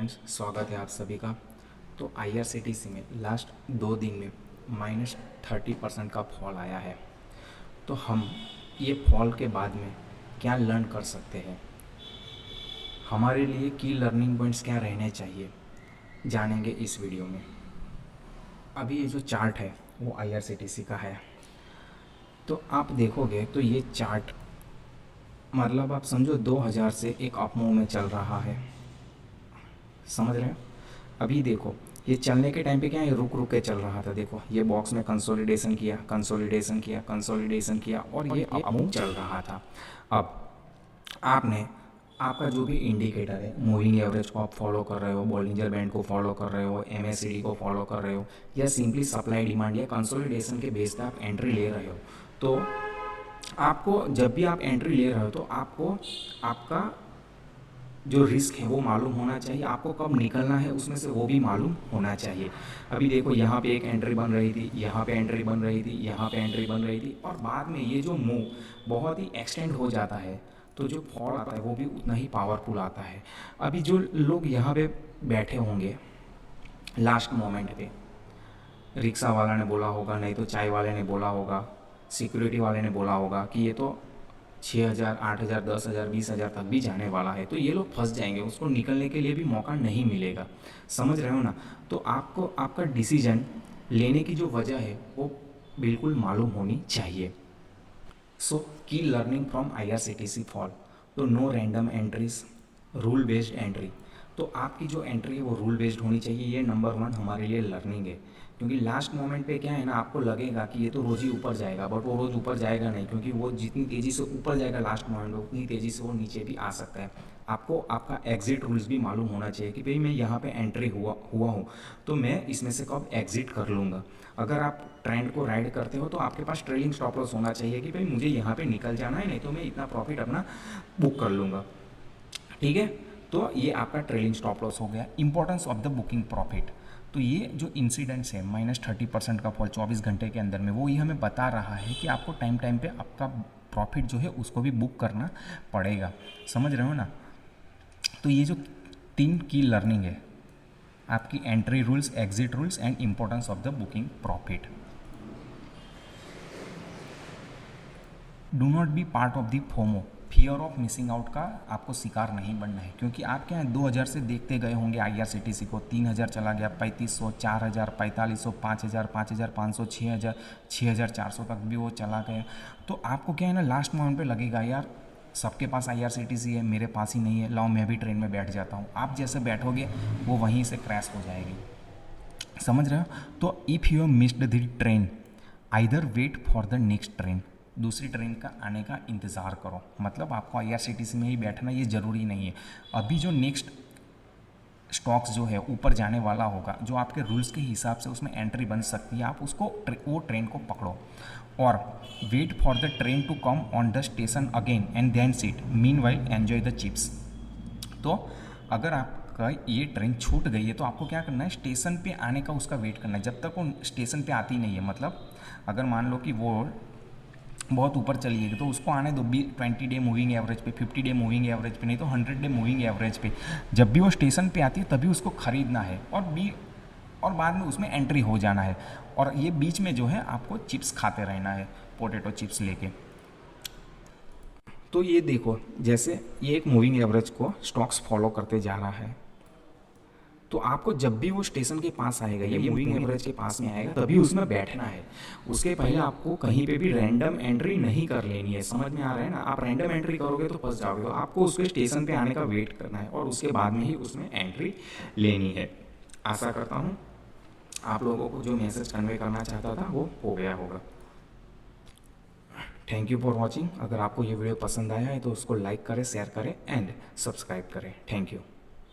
Friends, स्वागत है आप सभी का। तो IRCTC में लास्ट 2 दिन में -30% का फॉल आया है। तो हम ये फॉल के बाद में क्या लर्न कर सकते हैं, हमारे लिए की लर्निंग पॉइंट्स क्या रहने चाहिए, जानेंगे इस वीडियो में। अभी ये जो चार्ट है वो IRCTC का है। तो आप देखोगे तो ये चार्ट मतलब आप समझो 2000 से एक अप मूव में चल रहा है, समझ रहे हो। अभी देखो ये चलने के टाइम पे क्या है, रुक रुक के चल रहा था। देखो ये बॉक्स में कंसोलिडेशन किया, कंसोलिडेशन किया, कंसोलिडेशन किया और ये अप मूव चल रहा था। अब आपने आपका जो भी इंडिकेटर है, मूविंग एवरेज को आप फॉलो कर रहे हो, बॉलिंजर बैंड को फॉलो कर रहे हो, MACD को फॉलो कर रहे हो, या सिंपली सप्लाई डिमांड या कंसोलिडेशन के बेस पे आप एंट्री ले रहे हो, तो आपको जब भी आप एंट्री ले रहे हो तो आपको आपका जो रिस्क है वो मालूम होना चाहिए, आपको कब निकलना है उसमें से वो भी मालूम होना चाहिए। अभी देखो यहाँ पे एक एंट्री बन रही थी, यहाँ पे एंट्री बन रही थी, यहाँ पे एंट्री बन रही थी, और बाद में ये जो मूव बहुत ही एक्सटेंड हो जाता है तो जो फॉल आता है वो भी उतना ही पावरफुल आता है। अभी जो लोग यहाँ पे बैठे होंगे लास्ट मोमेंट पे, रिक्शा वाला ने बोला होगा, नहीं तो चाय वाले ने बोला होगा, सिक्योरिटी वाले ने बोला होगा कि ये तो 6,000, 8,000, 10,000, 20,000 तक भी जाने वाला है, तो ये लोग फंस जाएंगे, उसको निकलने के लिए भी मौका नहीं मिलेगा। समझ रहे हो ना। तो आपको आपका डिसीजन लेने की जो वजह है वो बिल्कुल मालूम होनी चाहिए। सो की लर्निंग फ्रॉम IRCTC फॉल, तो no random entries, rule based entry. तो आपकी जो एंट्री है वो रूल बेस्ड होनी चाहिए। ये नंबर 1 हमारे लिए लर्निंग है, क्योंकि लास्ट मोमेंट पे क्या है ना, आपको लगेगा कि ये तो रोज़ ही ऊपर जाएगा, बट वो रोज़ ऊपर जाएगा नहीं, क्योंकि वो जितनी तेज़ी से ऊपर जाएगा लास्ट मोमेंट में उतनी तेज़ी से वो नीचे भी आ सकता है। आपको आपका एग्जिट रूल्स भी मालूम होना चाहिए कि भाई मैं यहाँ पे एंट्री हुआ हूँ तो मैं इसमें से कब एग्जिट कर लूँगा। अगर आप ट्रेंड को राइड करते हो तो आपके पास ट्रेलिंग स्टॉप लॉस होना चाहिए कि भाई मुझे यहाँ पे निकल जाना है, नहीं तो मैं इतना प्रॉफिट अपना बुक कर लूँगा। ठीक है, तो ये आपका ट्रेलिंग स्टॉप लॉस हो गया। Importance of the booking profit, तो ये जो इंसिडेंट्स है -30% का फॉल 24 घंटे के अंदर में, वो ये हमें बता रहा है कि आपको टाइम टाइम पे आपका प्रॉफिट जो है उसको भी बुक करना पड़ेगा। समझ रहे हो ना। तो ये जो 3 की लर्निंग है आपकी, entry rules, exit rules and importance of the booking profit. Do not be part of the FOMO, fear of missing out का आपको शिकार नहीं बनना है, क्योंकि आप क्या है 2000 से देखते गए होंगे IRCTC को, 3000 चला गया, 3500, 4000, 4500, 5000, 5500, 6000, 6400 तक भी वो चला गया। तो आपको क्या है ना, लास्ट मोमेंट पे लगेगा यार सबके पास IRCTC है, मेरे पास ही नहीं है, लाओ मैं भी ट्रेन में बैठ जाता हूँ। आप जैसे बैठोगे वो वहीं से क्रैश हो जाएगी। समझ रहे हो। तो if you missed the train, either wait for the next train, दूसरी ट्रेन का आने का इंतज़ार करो। मतलब आपको IRCTC में ही बैठना ये ज़रूरी नहीं है। अभी जो नेक्स्ट स्टॉक्स जो है ऊपर जाने वाला होगा, जो आपके रूल्स के हिसाब से उसमें एंट्री बन सकती है, आप उसको वो ट्रेन को पकड़ो और wait for the train to come on the station again and then seat, meanwhile enjoy the chips. तो अगर आपका ये ट्रेन छूट गई है तो आपको क्या करना है, स्टेशन पे आने का उसका वेट करना है, जब तक वो स्टेशन पे आती नहीं है। मतलब अगर मान लो कि वो बहुत ऊपर चली गई तो उसको आने दो 20 डे मूविंग एवरेज पे, 50 डे मूविंग एवरेज पे, नहीं तो 100 डे मूविंग एवरेज पे। जब भी वो स्टेशन पे आती है तभी उसको ख़रीदना है और बाद में उसमें एंट्री हो जाना है। और ये बीच में जो है आपको चिप्स खाते रहना है, पोटैटो चिप्स लेके। तो ये देखो, जैसे ये एक मूविंग एवरेज को स्टॉक्स फॉलो करते जा रहा है, तो आपको जब भी वो स्टेशन के पास आएगा, ये मूविंग एवरेज के पास में आएगा, तभी उसमें बैठना है। उसके पहले आपको कहीं पे भी रैंडम एंट्री नहीं कर लेनी है। समझ में आ रहा है ना। आप रैंडम एंट्री करोगे तो फंस जाओगे। तो आपको उसके स्टेशन पे आने का वेट करना है और उसके बाद में ही उसमें एंट्री लेनी है। आशा करता हूँ आप लोगों को जो मैसेज कन्वे करना चाहता था वो हो गया होगा। Thank you for watching. अगर आपको ये वीडियो पसंद आया है तो उसको लाइक करें, शेयर करें एंड सब्सक्राइब करें। Thank you.